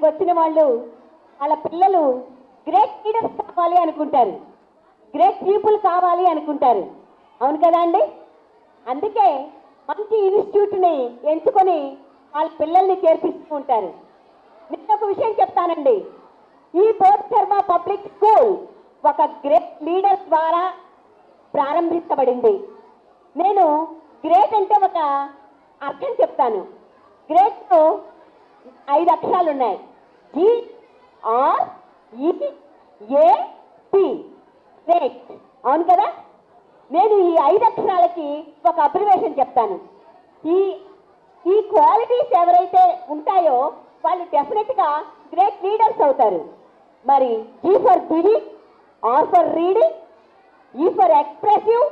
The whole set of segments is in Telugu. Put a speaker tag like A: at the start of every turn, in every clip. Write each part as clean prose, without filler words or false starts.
A: వచ్చిన వాళ్ళు వాళ్ళ పిల్లలు గ్రేట్ లీడర్స్ కావాలి అనుకుంటారు, గ్రేట్ పీపుల్ కావాలి అనుకుంటారు. అవును కదా అండి? అందుకే మంచి ఇన్స్టిట్యూట్ని ఎంచుకొని వాళ్ళ పిల్లల్ని చేర్పిస్తూ ఉంటారు. నేను ఒక విషయం చెప్తానండి. ఈ బోధిధర్మ పబ్లిక్ స్కూల్ ఒక గ్రేట్ లీడర్ ద్వారా ప్రారంభించబడింది. నేను గ్రేట్ అంటే ఒక అర్థం చెప్తాను. గ్రేట్లో 5 అక్షరాలు ఉన్నాయి. GREAT. గ్రేట్. అవును కదా? నేను ఈ 5 అక్షరాలకి ఒక అబ్రివేషన్ చెప్తాను. ఈ క్వాలిటీస్ ఎవరైతే ఉంటాయో వాళ్ళు డెఫినెట్గా గ్రేట్ లీడర్స్ అవుతారు. మరి G for giving, R for reading, E for expressive,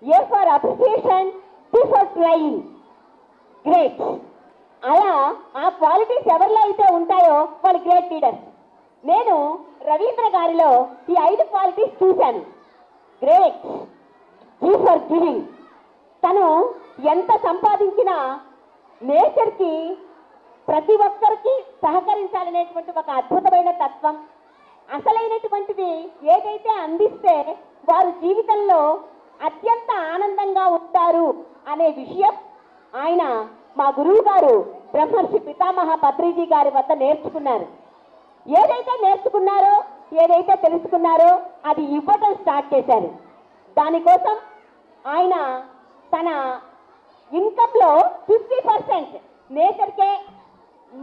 A: A for appreciation, T for trying. Great. అలా ఆ క్వాలిటీస్ ఎవరిలో అయితే ఉంటాయో వాళ్ళు గ్రేట్ లీడర్స్. నేను రవీంద్ర గారిలో ఈ 5 క్వాలిటీస్ చూశాను. గ్రేట్. G for giving. తను ఎంత సంపాదించినా నేచర్కి ప్రతి ఒక్కరికి సహకరించాలనేటువంటి ఒక అద్భుతమైన తత్వం, అసలైనటువంటిది ఏదైతే అందిస్తే వారు జీవితంలో అత్యంత ఆనందంగా ఉంటారు అనే విషయం ఆయన మా గురువు గారు బ్రహ్మర్షి పితామహ పత్రిజీ గారి వద్ద నేర్చుకున్నారు. ఏదైతే నేర్చుకున్నారో, ఏదైతే తెలుసుకున్నారో అది ఇవ్వటం స్టార్ట్ చేశారు. దానికోసం ఆయన తన ఇన్కంలో 50% నేచర్కే,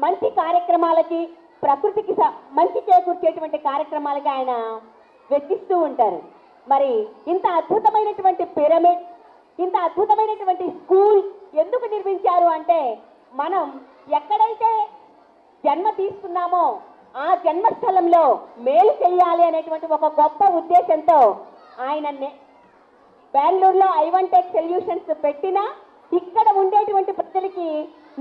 A: మంచి కార్యక్రమాలకి, ప్రకృతికి మంచి చేకూర్చేటువంటి కార్యక్రమాలకి ఆయన వెచ్చిస్తూ ఉంటారు. మరి ఇంత అద్భుతమైనటువంటి పిరమిడ్, ఇంత అద్భుతమైనటువంటి స్కూల్ ఎందుకు నిర్మించారు అంటే, మనం ఎక్కడైతే జన్మ తీసుకున్నామో ఆ జన్మస్థలంలో మేలు చేయాలి అనేటువంటి ఒక గొప్ప ఉద్దేశంతో ఆయన బెంగళూరులో ఐవన్టెక్ సొల్యూషన్స్ పెట్టినా ఇక్కడ ఉండేటువంటి ప్రజలకి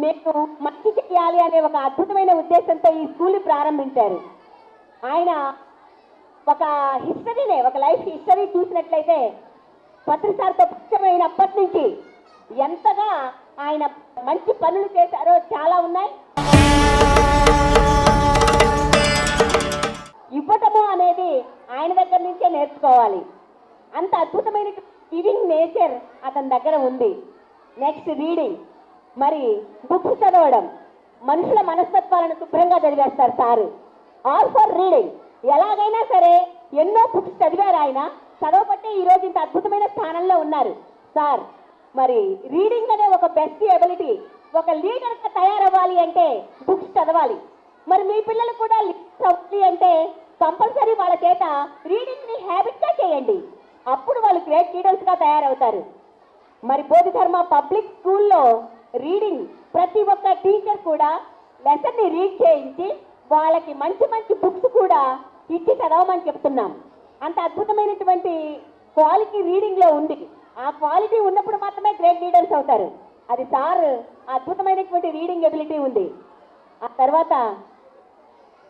A: మేము మంచి చేయాలి అనే ఒక అద్భుతమైన ఉద్దేశంతో ఈ స్కూల్ ప్రారంభించారు. ఆయన ఒక హిస్టరీనే, ఒక లైఫ్ హిస్టరీ చూసినట్లయితే పత్రిసార్తో పరిచయమైనప్పటి నుంచి ఎంతగా ఆయన మంచి పనులు చేశారో చాలా ఉన్నాయి. ఇవ్వటము అనేది ఆయన దగ్గర నుంచే నేర్చుకోవాలి. అంత అద్భుతమైన గివింగ్ నేచర్ అతని దగ్గర ఉంది. Next reading. మరి బుక్స్ చదవడం, మనుషుల మనస్తత్వాలను శుభ్రంగా చదివేస్తారు సారు. R for reading. ఎలాగైనా సరే ఎన్నో బుక్స్ చదివారు ఆయన, చదవబట్టే ఈరోజు ఇంత అద్భుతమైన స్థానంలో ఉన్నారు సార్. మరి రీడింగ్ అనే ఒక బెస్ట్ ఎబిలిటీ. ఒక లీడర్గా తయారవ్వాలి అంటే బుక్స్ చదవాలి. మరి మీ పిల్లలు కూడా లీడర్స్ అవ్వాలి అంటే కంపల్సరీ వాళ్ళ చేత రీడింగ్ని హ్యాబిట్గా చేయండి. అప్పుడు వాళ్ళు గ్రేట్ లీడర్స్గా తయారవుతారు. మరి బోధిధర్మ పబ్లిక్ స్కూల్లో రీడింగ్ ప్రతి ఒక్క టీచర్ కూడా లెసన్ని రీడ్ చేయించి వాళ్ళకి మంచి మంచి బుక్స్ కూడా ఇచ్చి చదవమని చెప్తున్నాం. అంత అద్భుతమైనటువంటి క్వాలిటీ రీడింగ్లో ఉంది. ఆ క్వాలిటీ ఉన్నప్పుడు మాత్రమే గ్రేట్ లీడర్స్ అవుతారు. అది సార్ అద్భుతమైనటువంటి రీడింగ్ ఎబిలిటీ ఉంది. ఆ తర్వాత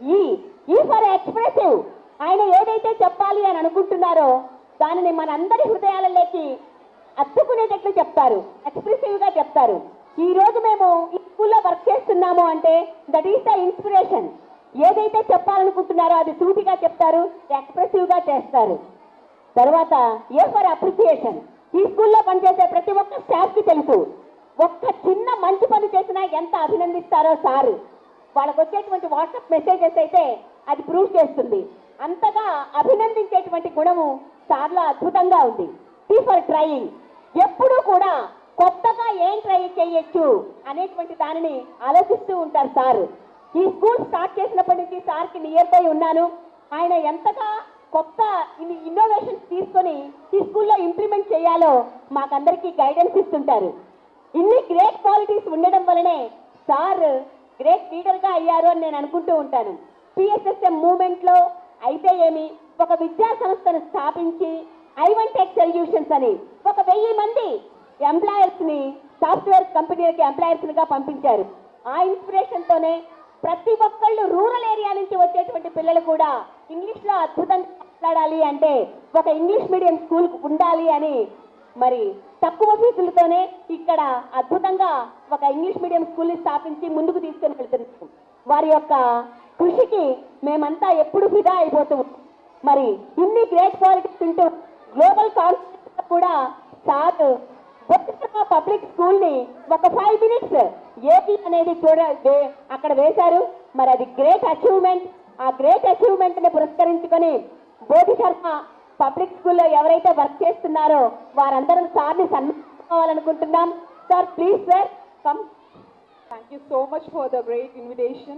A: ఈ ఫర్ ఎక్స్ప్రెసివ్. ఆయన ఏదైతే చెప్పాలి అని అనుకుంటున్నారో దానిని మనందరి హృదయాలలోకి అత్తుకునేటట్లు చెప్తారు, ఎక్స్ప్రెసివ్గా చెప్తారు. ఈ రోజు మేము ఈ స్కూల్లో వర్క్ చేస్తున్నాము అంటే దట్ ఈస్ ద ఇన్స్పిరేషన్. ఏదైతే చెప్పాలనుకుంటున్నారో అది సూటిగా చెప్తారు, ఎక్స్ప్రెసివ్గా చేస్తారు. తర్వాత ఏ ఫర్ అప్రిసియేషన్. ఈ స్కూల్లో పనిచేసే ప్రతి ఒక్క స్టాఫ్కి తెలుసు, ఒక్క చిన్న మంచి పని చేసినా ఎంత అభినందిస్తారో సారు. వాళ్ళకు వచ్చేటువంటి వాట్సాప్ మెసేజెస్ అయితే అది ప్రూవ్ చేస్తుంది. అంతగా అభినందించేటువంటి గుణము సార్లో అద్భుతంగా ఉంది. Tea for trying. ఎప్పుడూ కూడా కొత్తగా ఏం ట్రై చేయొచ్చు అనేటువంటి దానిని ఆలోచిస్తూ ఉంటారు సారు. ఈ స్కూల్ స్టార్ట్ చేసినప్పటి నుంచి సార్కి నియర్ బై ఉన్నాను. ఆయన ఎంతగా కొత్త ఇన్నోవేషన్స్ తీసుకొని ఈ స్కూల్లో ఇంప్లిమెంట్ చేయాలో మాకందరికీ గైడెన్స్ ఇస్తుంటారు. ఇన్ని గ్రేట్ క్వాలిటీస్ ఉండడం వలనే సార్ గ్రేట్ లీడర్గా అయ్యారు అని నేను అనుకుంటూ ఉంటాను. పిఎస్ఎస్ఎం మూవ్మెంట్లో అయితే ఏమి, ఒక విద్యా సంస్థను స్థాపించి ఐవన్టెక్ సొల్యూషన్స్ అని ఒక 1000 మంది ఎంప్లాయర్స్ని సాఫ్ట్వేర్ కంపెనీలకి ఎంప్లాయర్స్గా పంపించారు. ఆ ఇన్స్పిరేషన్తోనే ప్రతి ఒక్కళ్ళు రూరల్ ఏరియా నుంచి వచ్చేటువంటి పిల్లలు కూడా ఇంగ్లీష్లో అద్భుతంగా మాట్లాడాలి అంటే ఒక ఇంగ్లీష్ మీడియం స్కూల్ ఉండాలి అని మరి తక్కువ ఫీజులతోనే ఇక్కడ అద్భుతంగా ఒక ఇంగ్లీష్ మీడియం స్కూల్ని స్థాపించి ముందుకు తీసుకొని వెళ్తున్నాం. వారి యొక్క కృషికి మేమంతా ఎప్పుడు ఫిదా అయిపోతూ ఉంటాం. మరి ఇన్ని గ్రేట్ క్వాలిటీస్ ఉంటూ గ్లోబల్ కాన్ఫరెన్స్ కూడా సార్ పబ్లిక్ స్కూల్ ని ఒక 5 minutes ఏపీ అనేది అక్కడ వేశారు. మరి అది గ్రేట్ అచీవ్మెంట్. ఆ గ్రేట్ అచీవ్మెంట్ ని పురస్కరించుకొని బోధి శర్మ పబ్లిక్ స్కూల్లో ఎవరైతే వర్క్ చేస్తున్నారో వారందరం సార్ని సన్మానించుకోవాలనుకుంటున్నాం. Sir please sir come.
B: Thank you so much for the great invitation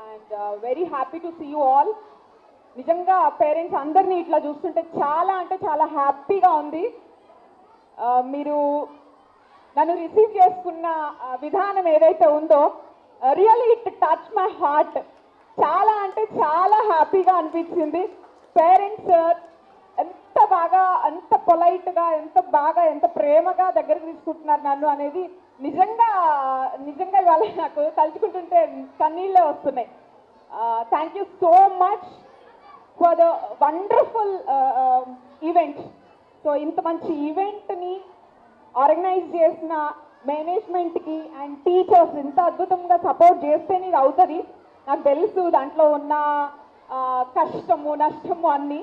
B: and very happy to see you all. నిజంగా పేరెంట్స్ అందరినీ ఇట్లా చూస్తుంటే చాలా అంటే చాలా హ్యాపీగా ఉంది. మీరు నన్ను రిసీవ్ చేసుకున్న విధానం ఏదైతే ఉందో really it touch my heart. చాలా అంటే చాలా హ్యాపీగా అనిపించింది. పేరెంట్స్ ఎంత బాగా, ఎంత పొలైట్గా, ఎంత ప్రేమగా దగ్గరికి తీసుకుంటున్నారు నన్ను అనేది నిజంగా ఇవాళ నాకు తలుచుకుంటుంటే కన్నీళ్ళే వస్తున్నాయి. Thank you so much for the wonderful event. So ఇంత మంచి ఈవెంట్ని ఆర్గనైజ్ చేసిన మేనేజ్మెంట్కి అండ్ టీచర్స్ ఇంత అద్భుతంగా సపోర్ట్ చేస్తేనే ఇది అవుతుంది. నాకు తెలుసు దాంట్లో ఉన్న కష్టము నష్టము అన్నీ.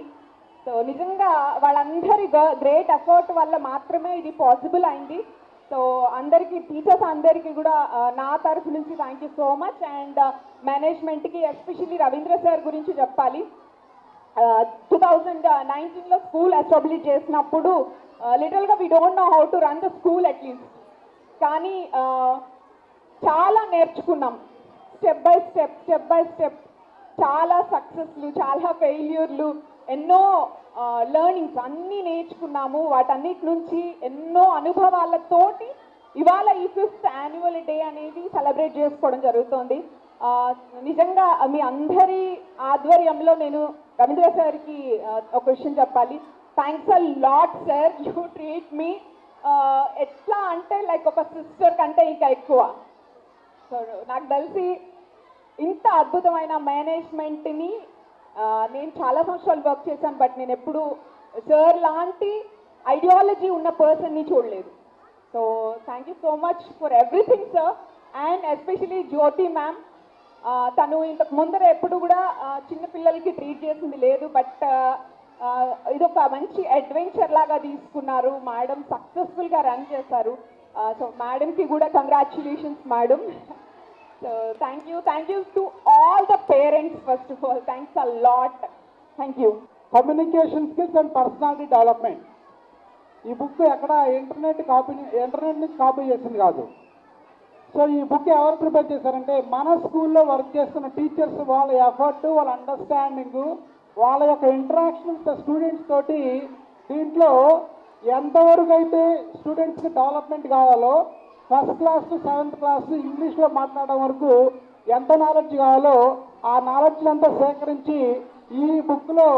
B: సో నిజంగా వాళ్ళందరి గ్రేట్ ఎఫర్ట్ వల్ల మాత్రమే ఇది పాసిబుల్ అయింది. సో అందరికీ టీచర్స్ అందరికీ కూడా నా తరఫు నుంచి thank you so much. And మేనేజ్మెంట్కి ఎస్పెషల్లీ రవీంద్ర సార్ గురించి చెప్పాలి. 2019లో స్కూల్ ఎస్టాబ్లిష్ చేసినప్పుడు లిటరల్గా we don't know how to run the school at least. కానీ చాలా నేర్చుకున్నాం స్టెప్ బై స్టెప్. చాలా సక్సెస్లు, చాలా ఫెయిల్యూర్లు, ఎన్నో లెర్నింగ్స్ అన్నీ నేర్చుకున్నాము. వాటన్నిటి నుంచి ఎన్నో అనుభవాలతోటి ఇవాళ ఈ 5th యాన్యువల్ డే అనేది సెలబ్రేట్ చేసుకోవడం జరుగుతుంది. నిజంగా మీ అందరి ఆధ్వర్యంలో నేను రవీంద్ర సార్కి ఒక విషయం చెప్పాలి. Thanks a lot sir. You treat me ఎట్లా అంటే లైక్ ఒక సిస్టర్ కంటే ఇంకా ఎక్కువ. సో నాకు తెలిసి ఇంత అద్భుతమైన మేనేజ్మెంట్ని నేను చాలా సంవత్సరాలు వర్క్ చేశాను, బట్ నేను ఎప్పుడు సార్ లాంటి ఐడియాలజీ ఉన్న పర్సన్ని చూడలేదు. So thank you so much for everything sir. And especially Jyoti ma'am, తను ఇంతకు ముందర ఎప్పుడు కూడా చిన్నపిల్లలకి ట్రీట్ చేసింది లేదు, బట్ ఇది ఒక మంచి అడ్వెంచర్ లాగా తీసుకున్నారు. మేడం సక్సెస్ఫుల్గా రన్ చేశారు. సో మేడంకి కూడా congratulations madam. So thank you to all the parents. First of all thanks a lot. Thank you.
C: Communication skills and personality development. ఈ బుక్ ఎక్కడ ఇంటర్నెట్ నుంచి కాపీ చేసింది కాదు. సో ఈ బుక్ ఎవరు ప్రిపేర్ చేశారంటే మన స్కూల్లో వర్క్ చేస్తున్న టీచర్స్, వాళ్ళ ఎఫర్ట్, వాళ్ళ అండర్స్టాండింగు, వాళ్ళ యొక్క ఇంటరాక్షన్ విత్ స్టూడెంట్స్ తోటి దీంట్లో ఎంతవరకు అయితే స్టూడెంట్స్కి డెవలప్మెంట్ కావాలో, first class to 7th class ఇంగ్లీష్లో మాట్లాడడం వరకు ఎంత నాలెడ్జ్ కావాలో ఆ నాలెడ్జ్ అంతా సేకరించి ఈ బుక్లో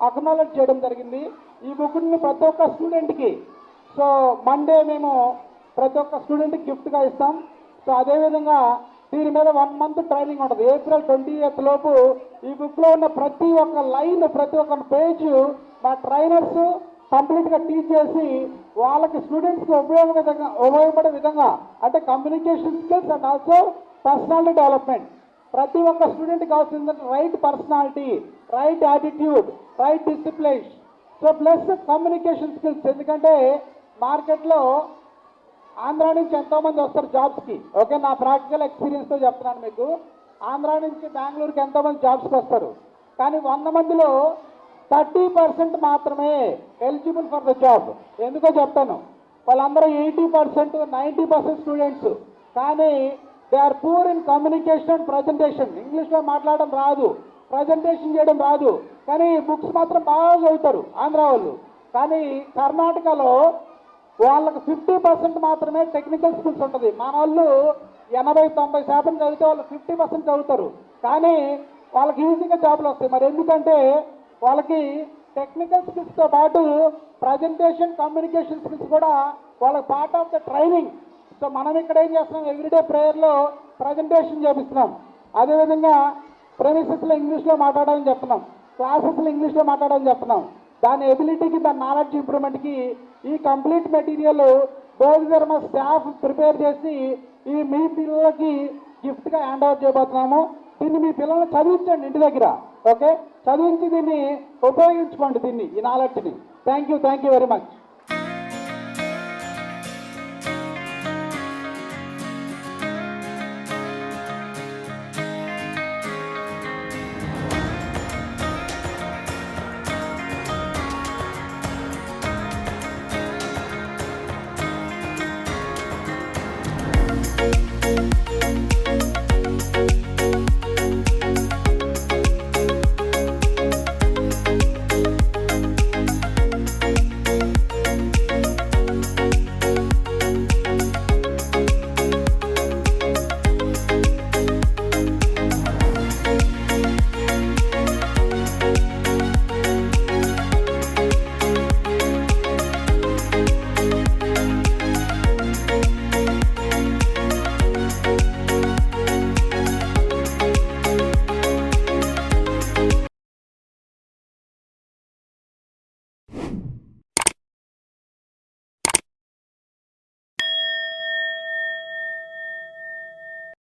C: అక్నాలెడ్జ్ చేయడం జరిగింది. ఈ బుక్ని ప్రతి ఒక్క స్టూడెంట్కి సో మండే మేము ప్రతి ఒక్క స్టూడెంట్కి గిఫ్ట్గా ఇస్తాం. సో అదేవిధంగా దీని మీద 1 month ట్రైనింగ్ ఉంటుంది. April 20th లోపు ఈ బుక్లో ఉన్న ప్రతి ఒక్క లైన్, ప్రతి ఒక్క పేజ్ మా ట్రైనర్స్ కంప్లీట్గా టీచ్ చేసి వాళ్ళకి స్టూడెంట్స్కి ఉపయోగపడే విధంగా అంటే communication skills and also personality development. ప్రతి ఒక్క స్టూడెంట్కి కావాల్సింది right personality, right attitude, right discipline. So plus communication skills. ఎందుకంటే మార్కెట్లో ఆంధ్ర నుంచి ఎంతోమంది వస్తారు జాబ్స్కి. నా ప్రాక్టికల్ ఎక్స్పీరియన్స్తో చెప్తున్నాను మీకు. ఆంధ్ర నుంచి బెంగళూరుకి ఎంతోమంది జాబ్స్కి వస్తారు, కానీ 100 మందిలో 30% మాత్రమే ఎలిజిబుల్ ఫర్ ద జాబ్. ఎందుకో చెప్తాను. వాళ్ళందరూ 80%, 90% స్టూడెంట్స్, కానీ they are poor in communication and presentation. ఇంగ్లీష్లో మాట్లాడడం రాదు, ప్రజెంటేషన్ చేయడం రాదు, కానీ బుక్స్ మాత్రం బాగా చదువుతారు ఆంధ్ర వాళ్ళు. కానీ కర్ణాటకలో వాళ్ళకి 50% మాత్రమే టెక్నికల్ స్కిల్స్ ఉంటుంది. మన వాళ్ళు 80-90% చదివితే వాళ్ళు 50% చదువుతారు, కానీ వాళ్ళకి ఈజీగా జాబ్లు వస్తాయి. మరి ఎందుకంటే వాళ్ళకి టెక్నికల్ స్కిల్స్తో పాటు ప్రజెంటేషన్, కమ్యూనికేషన్ స్కిల్స్ కూడా వాళ్ళకి part of the training. So మనం ఇక్కడ ఏం చేస్తున్నాం, ఎవ్రీడే ప్రేయర్లో ప్రజెంటేషన్ చేపిస్తున్నాం. అదేవిధంగా ప్రెమిసెస్లో ఇంగ్లీష్లో మాట్లాడాలని చెప్తున్నాం, క్లాసెస్లో ఇంగ్లీష్లో మాట్లాడాలని చెప్తున్నాం. దాని ఎబిలిటీకి, దాని నాలెడ్జ్ ఇంప్రూవ్మెంట్కి ఈ complete material Bodhidharma staff prepare చేసి ఈ మీ పిల్లలకి గిఫ్ట్గా హ్యాండ్ ఓవర్ చేయబోతున్నాము. దీన్ని మీ పిల్లల్ని చదివించండి ఇంటి దగ్గర. ఓకే, చదివించి దీన్ని ఉపయోగించుకోండి, దీన్ని, ఈ నాలెడ్జ్ని. Thank you very much.